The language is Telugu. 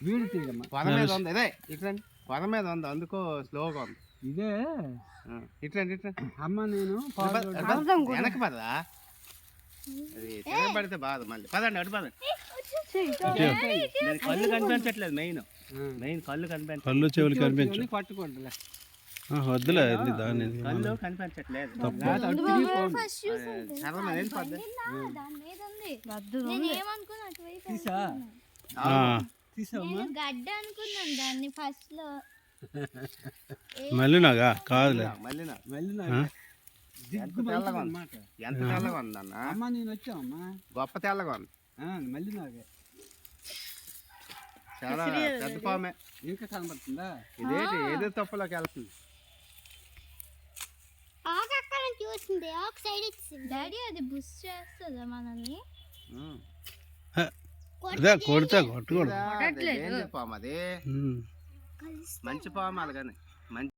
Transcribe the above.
వీడి తీయమ్మా పొద మీద ఉంది ఇదే ఇట్లండి పొద మీద ఉంది అందుకో స్లోగా ఉంది ఇదే ఇట్లండి అమ్మ నేను వెనక పదా అది తిరగబడితే బాధ మళ్ళీ పదండి అటు పదండి కళ్ళు కనిపించట్లేదు మెయిన్ కళ్ళు కనిపించ కళ్ళు చెవులు కనిపించు పట్టుకోండి వద్దులే దాన్ని కళ్ళు కనిపించట్లేదు గడ్డ అనుకున్నాను దాన్ని ఫస్ట్ లో మళ్ళీనాగా కాదులే ఎంత తెల్లగా ఉందన్న అమ్మ నేను వచ్చామమ్మా గొప్ప తెల్లగా ఉంది మళ్ళీ నాగే చాలా పెద్ద పామే ఇంకా కనబడుతుందా ఇదేంటి ఏదో తప్పులోకి వెళ్తుంది చూసింది ఒక సైడ్ ఇచ్చింది డాడీ అది బుష్ చేస్తుందా మనల్ని కొడితే కొట్టుకోడు పాము అది మంచి పాము అలాగని మంచి